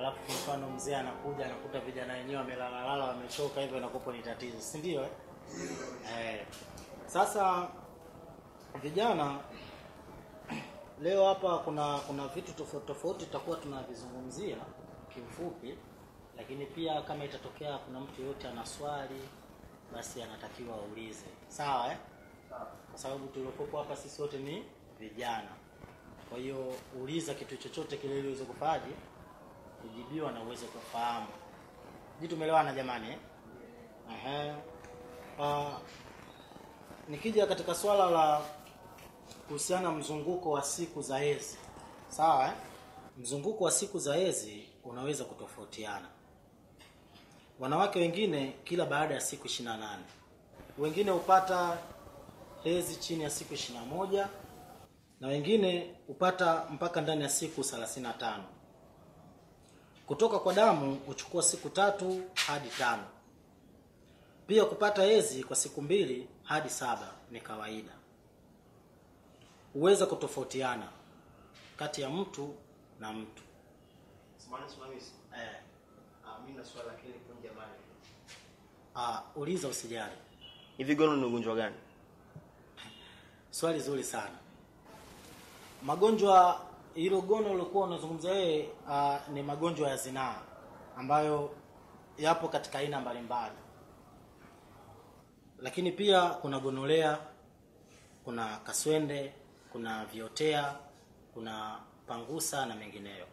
Alafu kwa mfano mzee anakuja anakuta vijana wenyewe wamelala wamechoka hivyo inakopo ni tatizo, si ndio Sasa vijana leo hapa kuna vitu tofauti tutakuwa tunavizungumzia kiufupi, lakini pia kama itatokea kuna mtu yote ana swali basi anatakiwa aulize. Sawa Kwa sababu tuliokuwa hapa sisi wote ni vijana. Kwa hiyo uliza kitu chochote kile ili uweze kufaje kujibiwa na uweze kufahamu. Tumeelewana jamani nikija katika swala la kuhusiana mzunguko wa siku za hedhi. Sawa Mzunguko wa siku za hedhi unaweza kutofautiana. Wanawake wengine kila baada ya siku 28. Wengine hupata hedhi chini ya siku 21 na wengine hupata mpaka ndani ya siku 35. Kutoka kwa damu huchukua siku 3 hadi 5. Pia kupata hedhi kwa siku 2 hadi 7 ni kawaida. Huweza kutofautiana kati ya mtu na mtu. Simamizi. Mimi na swali lakini kunja mali. Uliza usijali. Hivi gono ni ugonjwa gani? Swali zuri sana. Magonjwa hilo gono ulikuwa unazungumza ni magonjwa ya zinaa ambayo yapo katika aina mbalimbali. Lakini pia kuna gonolea, kuna kaswende, kuna viotea, kuna pangusa na mengineyo.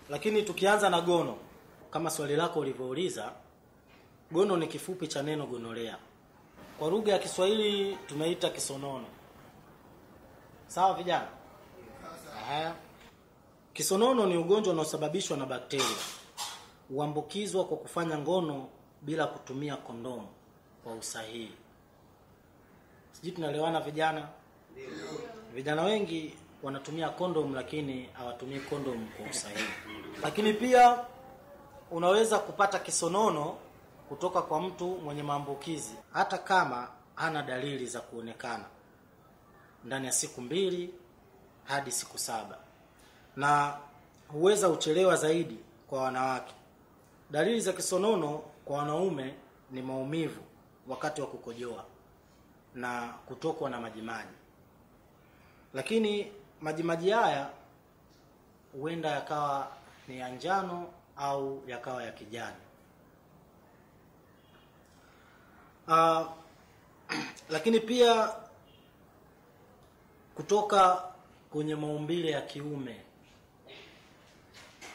Lakini tukianza na gono, kama swali lako ulivyouliza, gono ni kifupi cha neno gonolea. Kwa lugha ya Kiswahili tumeita kisonono. Sawa vijana? Kisonono ni ugonjwa unaosababishwa na bakteria. Huambukizwa kwa kufanya ngono bila kutumia kondomu kwa usahihi. Sijui tunaelewana vijana? Ndio. Vijana wengi wanatumia kondomu lakini hawatumii kondomu kwa usahihi. Lakini pia unaweza kupata kisonono kutoka kwa mtu mwenye maambukizi hata kama hana dalili za kuonekana ndani ya siku 2 hadi siku 7. Na huweza uchelewa zaidi kwa wanawake. Dalili za kisonono kwa wanaume ni maumivu wakati wa kukojoa na kutokwa na majimaji. Lakini majimaji haya huenda yakawa ni ya njano au yakawa ya kijani. Lakini pia kutoka kwenye maumbile ya kiume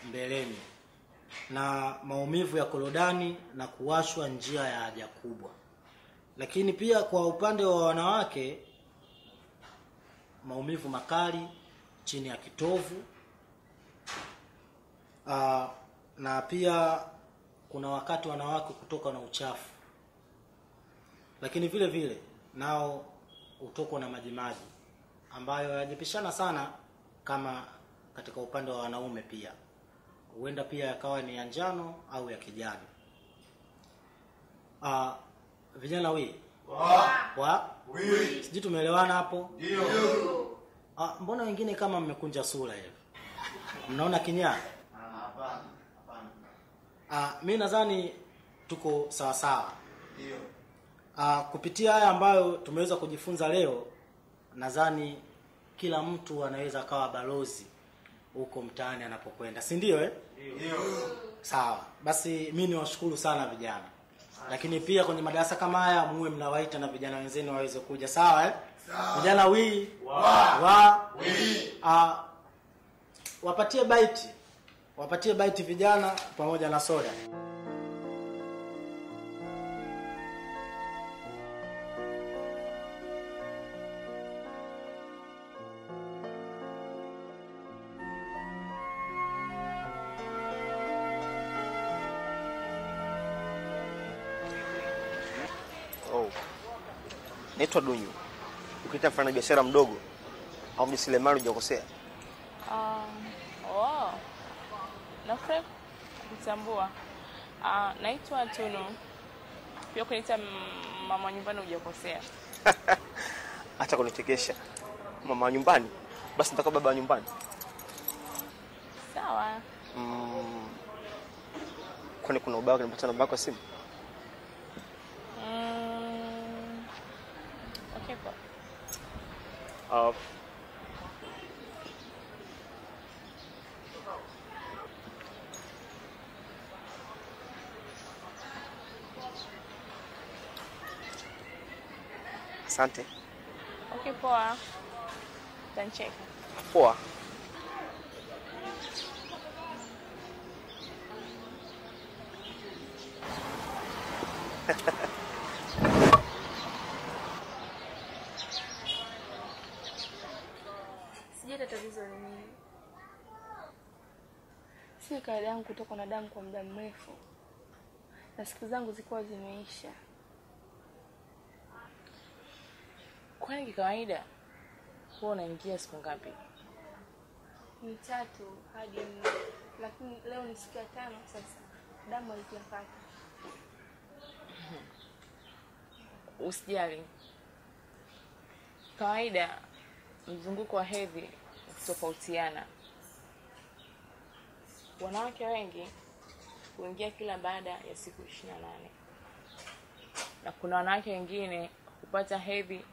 mbeleni na maumivu ya korodani na kuwashwa njia ya haja kubwa. Lakini pia kwa upande wa wanawake maumivu makali chini ya kitovu. Na pia kuna wakati wanawake kutoka na uchafu. Lakini vile vile nao utoko na majimaji ambayo hayajipishana sana kama katika upande wa wanaume pia. Huenda pia yakawa ni ya njano au ya kijani. Vijana sijui tumeelewana hapo? Ndio. Mbona wengine kama mmekunja sura hivi? Mnaona kinyaa? Hapana. Mimi nadhani tuko sawa sawa. Ndio. Kupitia haya ambayo tumeweza kujifunza leo, nadhani kila mtu anaweza kawa balozi huko mtaani anapokwenda. Si ndio Ndio. Sawa. Basi mimi niwashukuru sana vijana. Lakini pia kwenye madarasa kama haya muwe mnawaita na vijana wenzenu waweze kuja. Sawa Sawa. Vijana wapatie baiti vijana pamoja na soda. Naitwa Dunyu. Ukita mfanya biashara mdogo au mjasilemali hujakosea. Nafurahi kutambua. Naitwa Tunu. Pia kuniita mama nyumbani hujakosea. Acha kunichekesha. Mama nyumbani? Basi nitakuwa baba nyumbani. Sawa. Kwani kuna ubao kunipata namba yako ya simu? Okay po. Asante. Okay poa. Tancheka. Poa. Sijui tatizo ni nini. Si kawaida yangu kutoka na damu kwa muda mrefu. Na siku zangu zilikuwa zimeisha. Kwani kawaida huwa unaingia siku ngapi? 3 hadi 4. Lakini leo ni siku ya 5 sasa. Damu haijapata. Usijali. Kawaida mzunguko wa hedhi tofautiana. Wanawake wengi huingia kila baada ya siku 28. Na kuna wanawake wengine hupata hedhi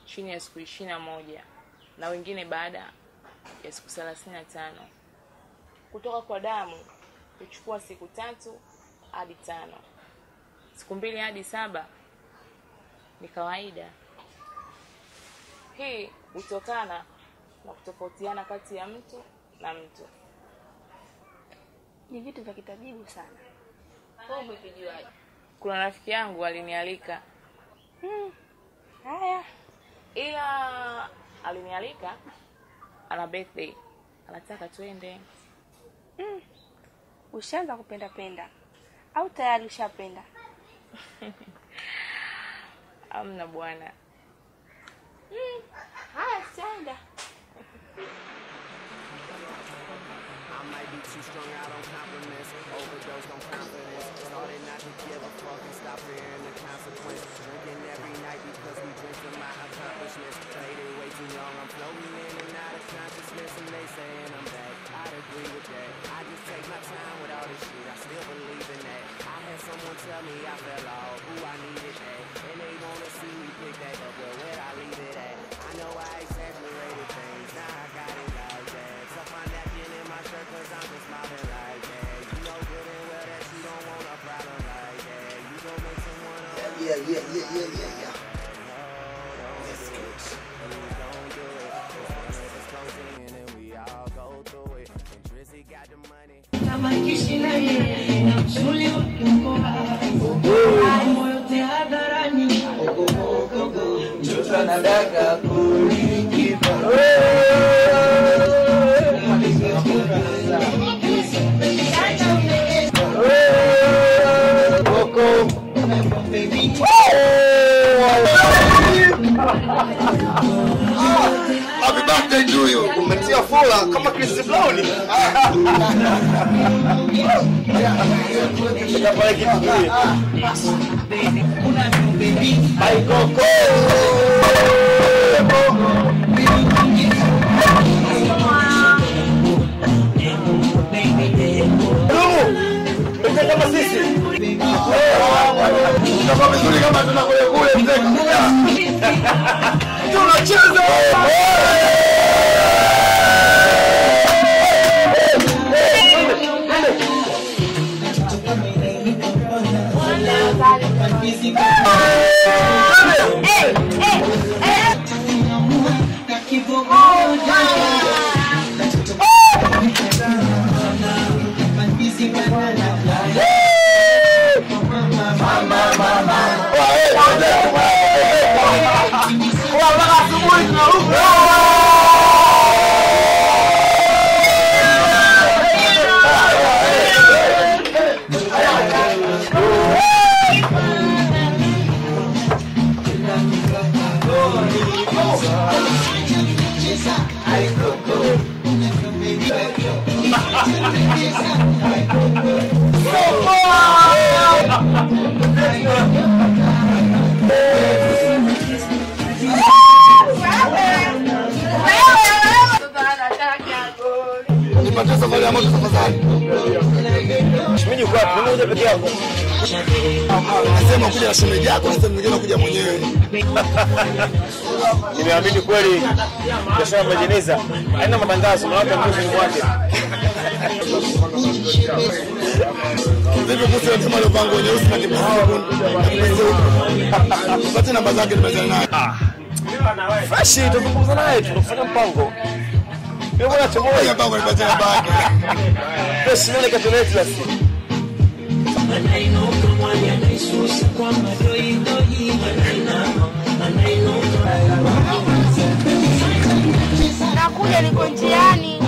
chini ya siku 21 na wengine baada ya siku 35. Kutoka kwa damu huchukua siku 3 hadi 5. Siku 2 hadi 7 ni kawaida. Hii hutokana na kutofautiana kati ya mtu na mtu. Ni vitu vya kitabibu sana. Wewe umevijuaje? Kuna rafiki yangu alinialika. Haya. Ila alinialika ana birthday. Anataka twende. Ushaanza kupenda au tayari ushapenda? Amna bwana. Haya, twende. I might be too strung out on compliments, overdosed on confidence, started not to give a fuck and stop fearing the consequence, drinking every night because we drink from my accomplishments, played it way too long, I'm floating in and out of consciousness, and they saying I'm back, I'd agree with that, I just take my time with all this shit, I still believe in that, I had someone tell me I fell off, who I needed that, and they wanna see me pick that up, well where'd I leave it at, I know I exaggerated things, now I got it like that, tuck my napkin in my shirt cause I'm just smiling like that, you know good and well that you don't want a problem like that, you gon' make someone else. Yeah. Happy birthday to you. Umetia fola kama Chris Brown. Pale kitu kile. Bye Coco. Kama sisi. Kama vizuri kama tunakule kule mzee. Tunacheza. Safari ya moto tafadhali. Unakuja peke yako. Nasema kuja na shemeji yako, nasema mwingine anakuja mwenyewe. Nimeamini kweli biashara majeneza haina matangazo na watu wamekuja mwake. Ndio kuhusu ndio malo bango nyeusi na kibahawa. Pata namba zake nimezana naye. Fresh tuzungumza naye tunafanya mpango. Ndio bwana tumoja Ya bango nipata namba yake. Fresh ndio katoneti la siku. Nakuja, niko njiani.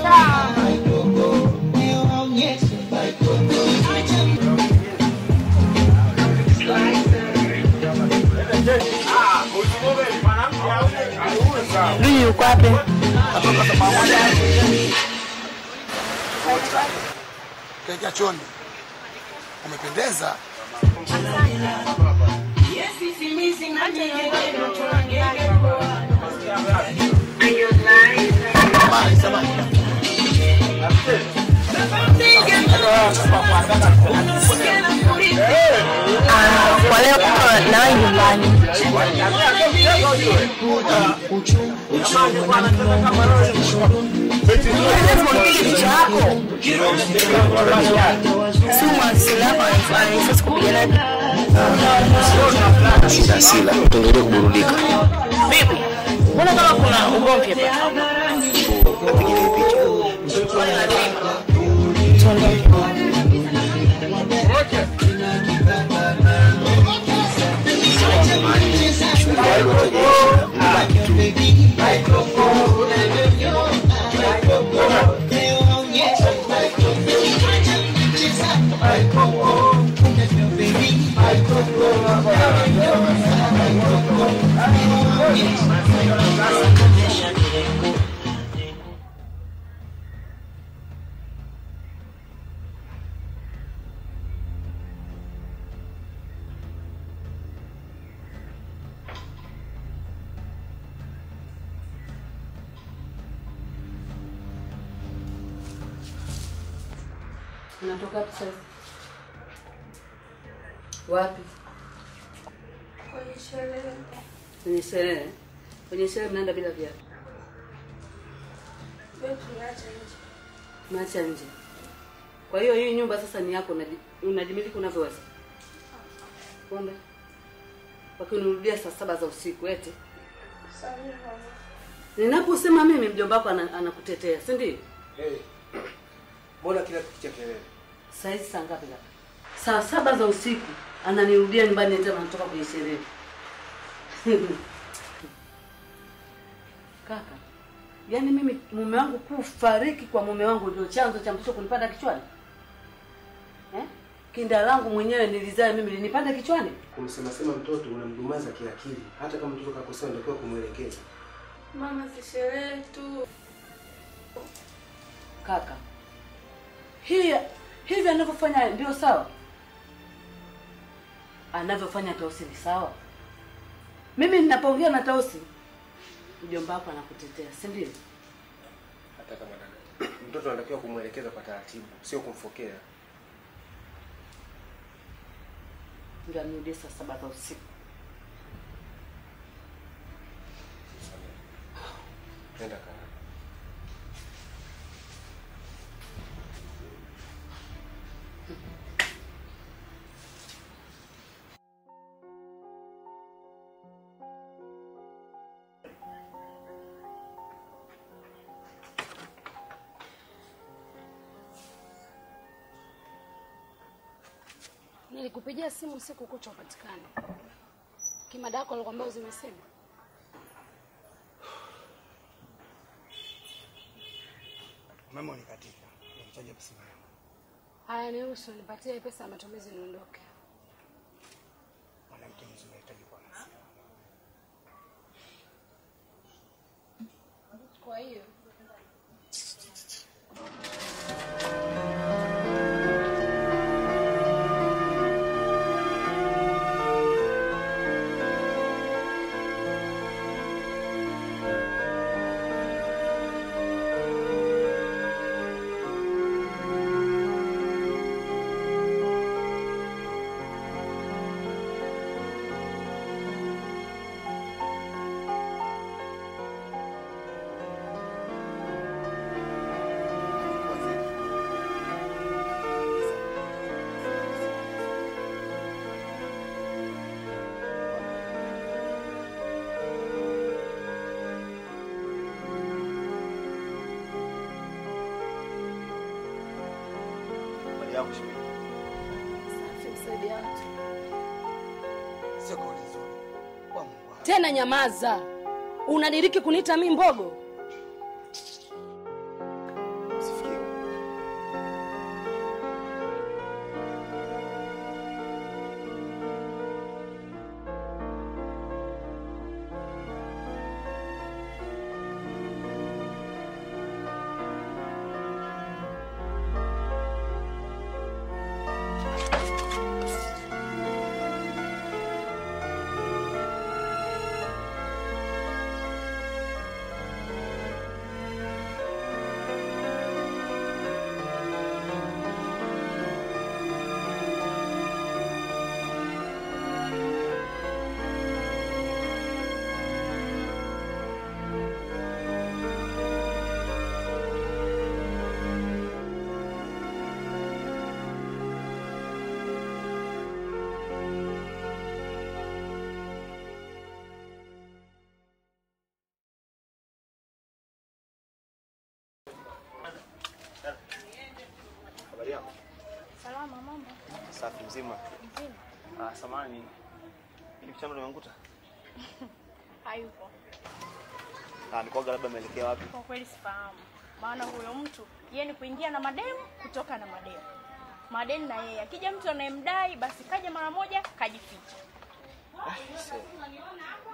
Sawa. Nini uko wapi? Kaka Choni. Umependeza. Kwa leo na wewe nyumbani. Sila tuendelee kuburudika. Vipi? Mbona kama kuna ugomvi hapa? Napiga picha. Unatoka wapi sasa? Wapi? Kwenye sherehe. Kwenye sherehe. Kwenye sherehe mnaenda bila viatu. Wewe tunaacha nje. Maacha nje. Kwa hiyo hii nyumba sasa ni yako, unajimiliki unavyoweza. Kwamba wakinirudia saa 7 za usiku eti. Sawa mama. Ninaposema mimi mjomba wako anakutetea, si ndio? Mbona kila kitu cha kelele? Saa hizi saa ngapi hapa? Saa 7 za usiku ananirudia nyumbani tena anatoka kwenye sherehe. Kaka, yaani mimi mume wangu kufariki kwa mume wangu ndio chanzo cha mtoto kunipanda kichwani? Kinda langu mwenyewe nilizaa mimi linipanda kichwani? Kumsema mtoto unamdumaza kiakili. Hata kama mtoto kakosea ndio kumuelekeza. Mama, si sherehe tu. Kaka, hivi anavyofanya ndio sawa? Anavyofanya Tausi ni sawa? Mimi ninapoongea na Tausi, mjomba wako anakutetea, si ndio? Hata kama mtoto anatakiwa kumuelekeza kwa taratibu, sio kumfokea. Ndio anirudie saa 7 za usiku. Nenda kana. Nilikupigia simu usiku kucha upatikane. Kimada yako alikwambia uzimesema. Mama unikatika. Nimchaje pesa yangu. Haya, niruhusu nipatie pesa ya matumizi niondoke. Mwanamke mzuri anahitaji kuwa na hasira. Kwa hiyo yako shemeji? Safi, msaidia watu. Sio kauli nzuri. Kwa Mungu. Tena nyamaza. Unadiriki kuniita mimi mbogo? Usifikie. Habari yako? Salama, mambo? Safi mzima. Mzima. Samani. Ili mchana nimeanguta? Hayupo. Nikoga labda ameelekea wapi? Kwa kweli sifahamu. Maana huyo mtu yeye ni kuingia na mademu, kutoka na mademu. Mademu na yeye. Akija mtu anayemdai basi kaja mara moja kajificha.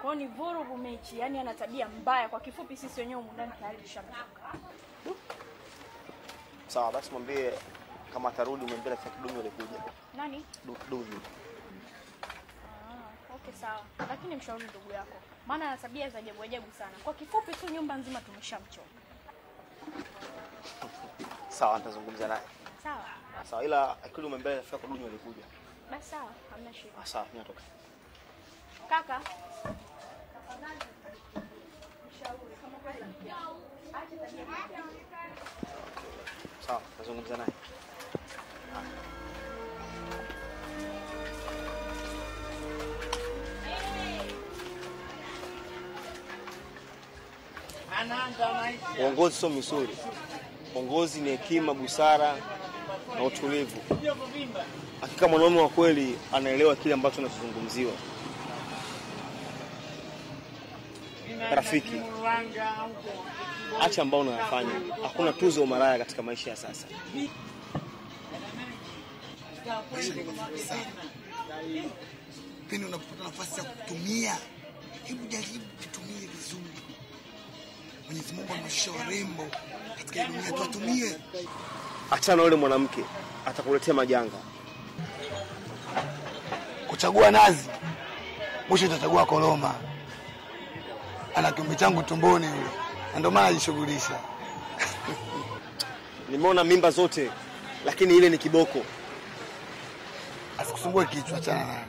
Kwa ni vurugu mechi, yani ana tabia mbaya. Kwa kifupi sisi wenyewe ndani tayari tushamchoka. Sawa, basi mwambie kama atarudi mwambie rafiki kidumu yule kuja. Nani? Dudu. Okay sawa. Lakini mshauri ndugu yako. Maana ana tabia za ajabu ajabu sana. Kwa kifupi tu nyumba nzima tumeshamchoka. Sawa, nitazungumza naye. Sawa. Sawa, ila akili mwambie rafiki kidumu yule kuja. Basi sawa, hamna shida. Sawa, mimi natoka. Kaka. Sawa, nazungumza naye. Uongozi sio misuri. Uongozi ni hekima, busara na utulivu. Hakika mwanaume wa kweli anaelewa kile ambacho anazungumziwa. Rafiki, acha ambao unayafanya. Hakuna tuzo au maraya katika maisha ya sasa. Pindi unapopata nafasi ya kutumia, hebu jaribu kutumia vizuri. Mwenyezi Mungu ameshusha warembo katika dunia, tuwatumie. Achana yule mwanamke, atakuletea majanga. Kuchagua nazi, mwisho utachagua koloma. Ana kiumbe changu tumboni yule. Ndio maana ajishughulisha. Nimeona mimba zote, lakini ile ni kiboko. Asikusumbue kichwa, achana naye.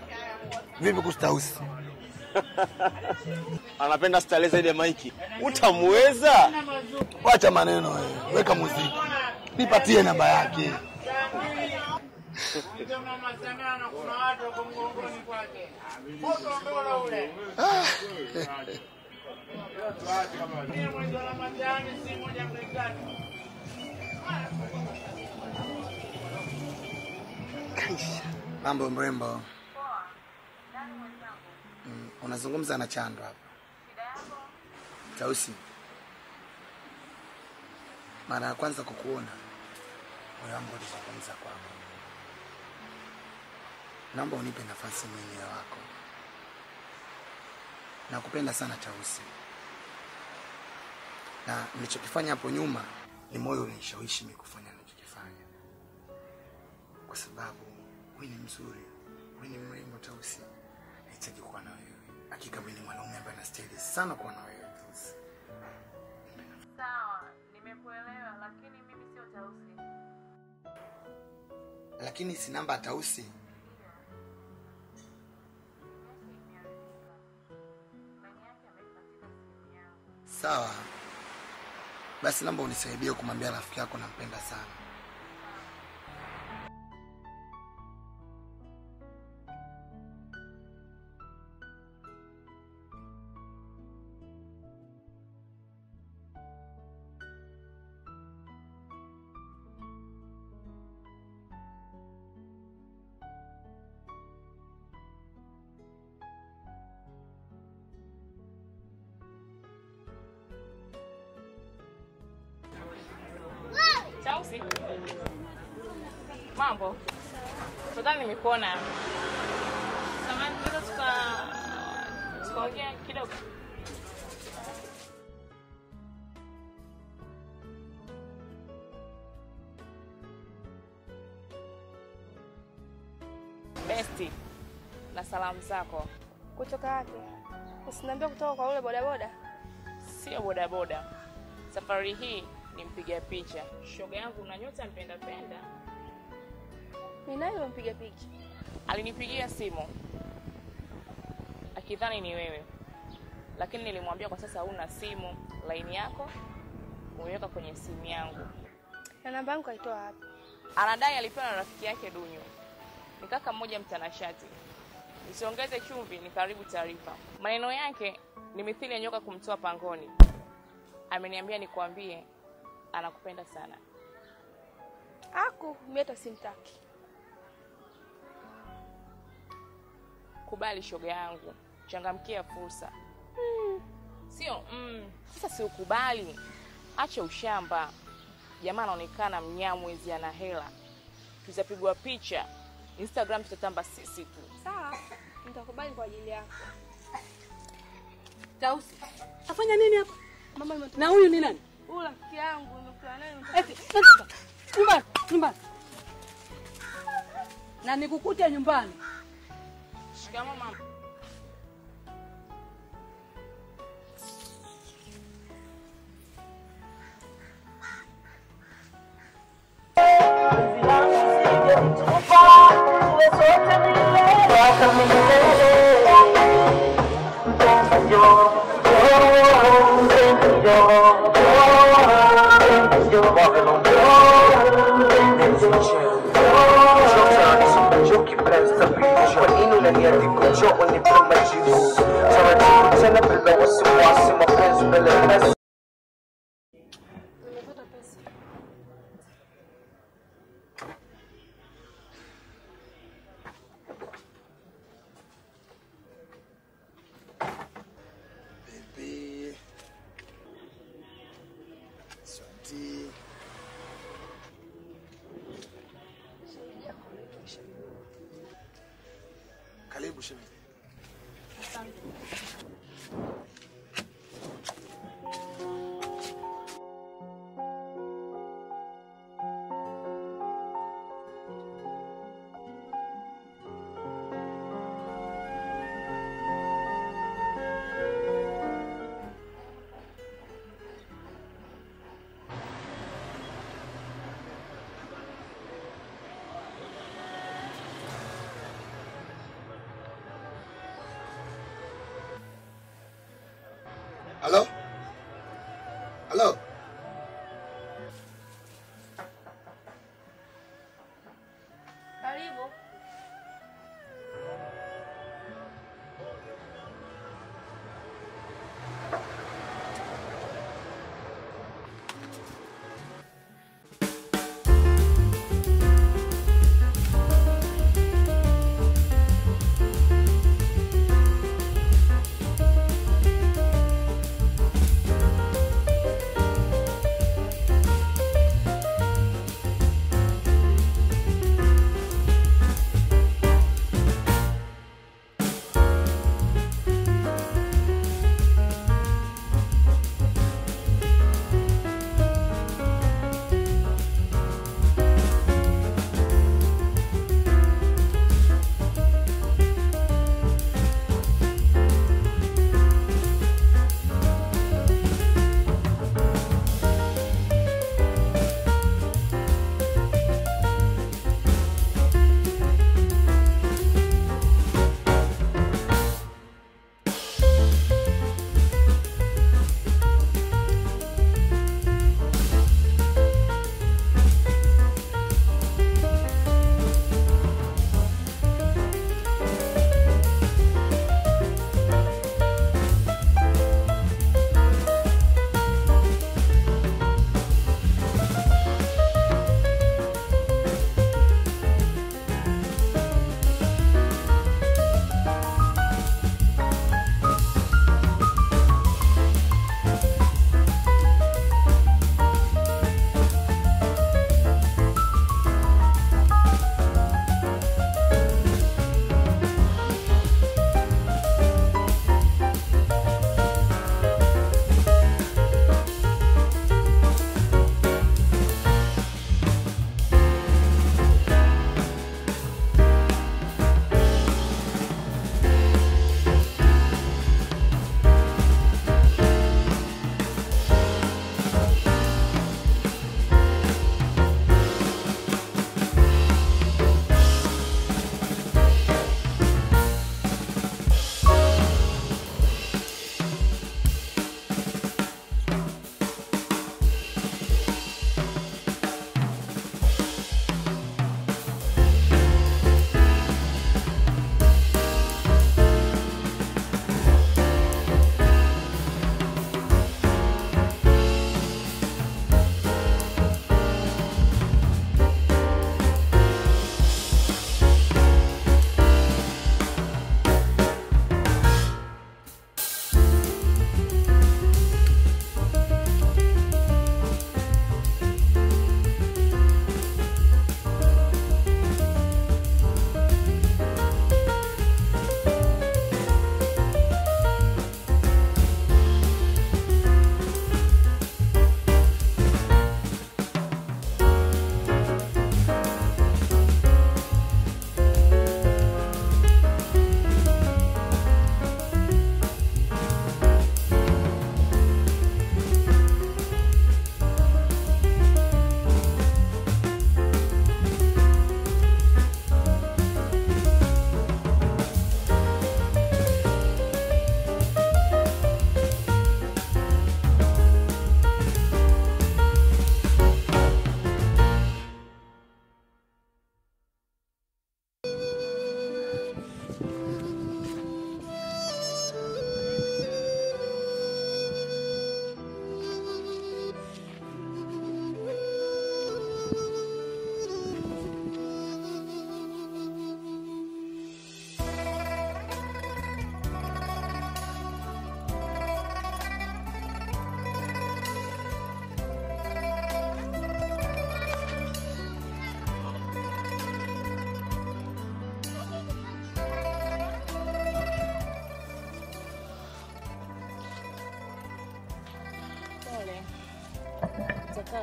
Vipi kustausi? Anapenda style zaidi ya Mike. Utamweza? Wacha maneno wewe. Weka muziki. Nipatie namba yake. Mambo mrembo. Unazungumza na Chando hapa. Tausi. Mara ya kwanza kukuona, moyo wangu ulizungumza kwako. Naomba unipe nafasi mwenyewe wako. Nakupenda sana Tausi. Na nilichokifanya hapo nyuma ni moyo ulinishawishi mimi kufanya nilichokifanya. Kwa sababu wewe ni mzuri, wewe ni mrembo Tausi. Nahitaji kuwa na wewe. Hakika wewe ni mwanaume ambaye anastahili sana kuwa na wewe Tausi. Sawa, nimekuelewa lakini mimi sio Tausi. Lakini si namba ya Tausi. Sawa. Basi naomba unisaidie kumwambia rafiki yako nampenda sana. Mambo. Nadhani nimekuona. Samahani, tunaweza tukaongea kidogo. Besti, na salamu zako. Kutoka wapi? Usiniambie kutoka kwa ule bodaboda. Sio bodaboda. Safari hii ni mpiga picha. Shoga yangu una nyota mpenda. Ni nani mpiga picha? Alinipigia simu akidhani ni wewe. Lakini nilimwambia kwa sasa huna simu, line yako umeweka kwenye simu yangu. Na namba yangu kaitoa wapi? Anadai alipewa na rafiki yake Dunyo. Ni kaka mmoja mtanashati. Usiongeze chumvi, ni karibu taarifa. Maneno yake ni mithili ya nyoka kumtoa pangoni. Ameniambia nikwambie anakupenda sana. Mimi hata simtaki. Kubali shoga yangu, changamkia fursa. Sio sasa si ukubali. Acha ushamba. Jamaa anaonekana mnyamwezi ana hela. Tutapigwa picha. Instagram tutatamba sisi tu. Sawa, nitakubali kwa ajili yako. Tausi. Afanya nini hapa? Mama nimetoka. Na huyu ni nani? Huyu rafiki yangu nimekutana naye. Nyumbani. Na nikukute nyumbani. Shikamoo mama. Karibu shemeji. Halo? Halo? Karibu.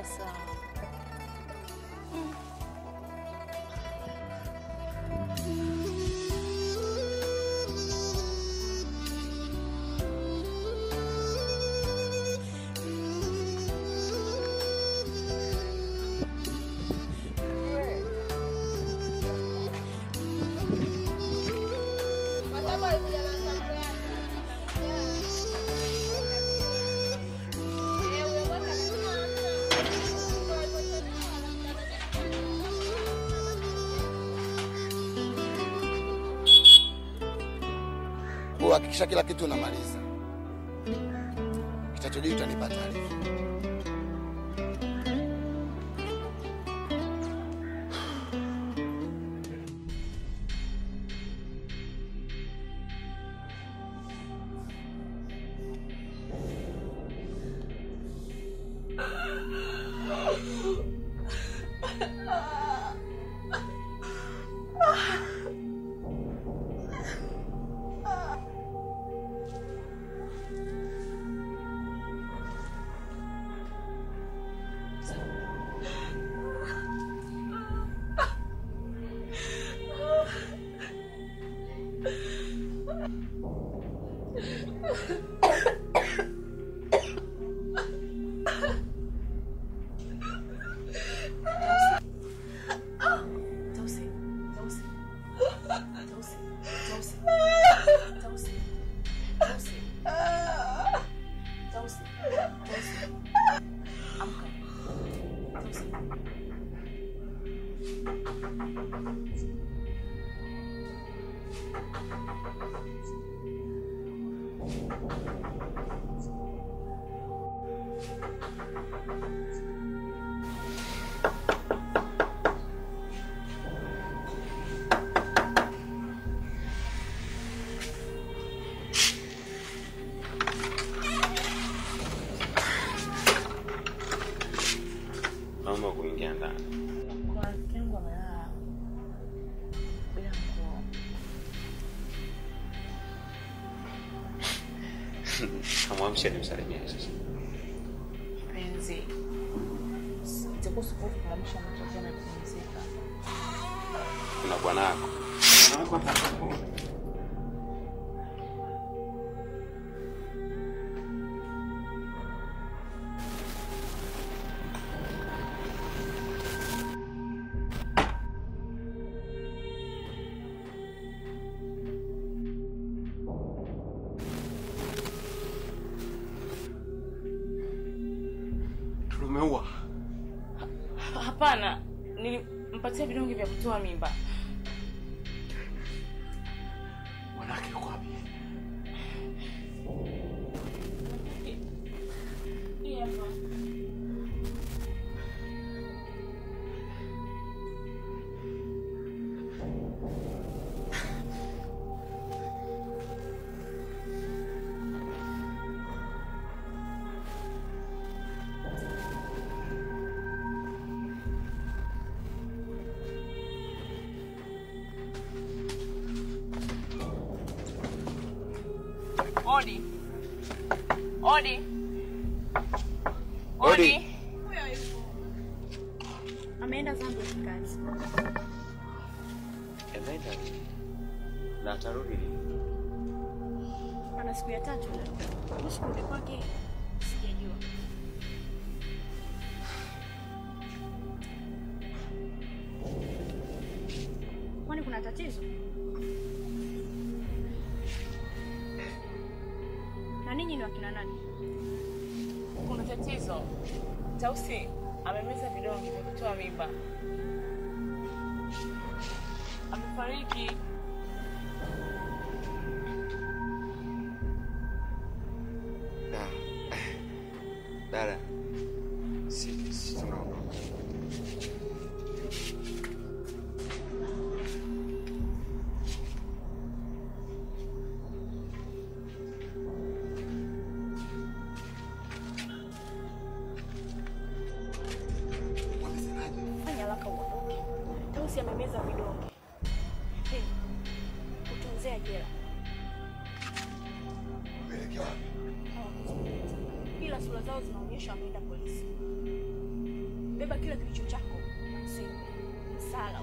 Sasa hakikisha kila kitu unamaliza. Kitachojiri utanipa taarifa. Mama kuingia ndani. kwa rafiki yangu amelala bila nguo. Kamwamsha nimsalimie sasa. Penzi. Sitakosa kuamsha mtoto na kupumzika. Kuna bwanako. Tumeua. Hapana, nilimpatia vidonge vya kutoa mimba. Mwanake yuko wapi? Odi. Odi. Odi. Ameenda zangu kazi. Ameenda. Na atarudi lini? Ana siku ya 3 leo. Kuhusu kurudi kwake sijajua. Kwani kuna tatizo? Na ninyi ni wakina nani? Kuna tatizo. Tausi amemeza vidonge vya kutoa mimba. Amefariki. Dada. Si tunaondoka. Fanya haraka uondoke. Tausi amemeza vidonge. Hey, utunzea jela. Umeelekea wapi? Ila sura zao zinaonyesha ameenda polisi. Beba kila kilicho chako. Simba. Msala.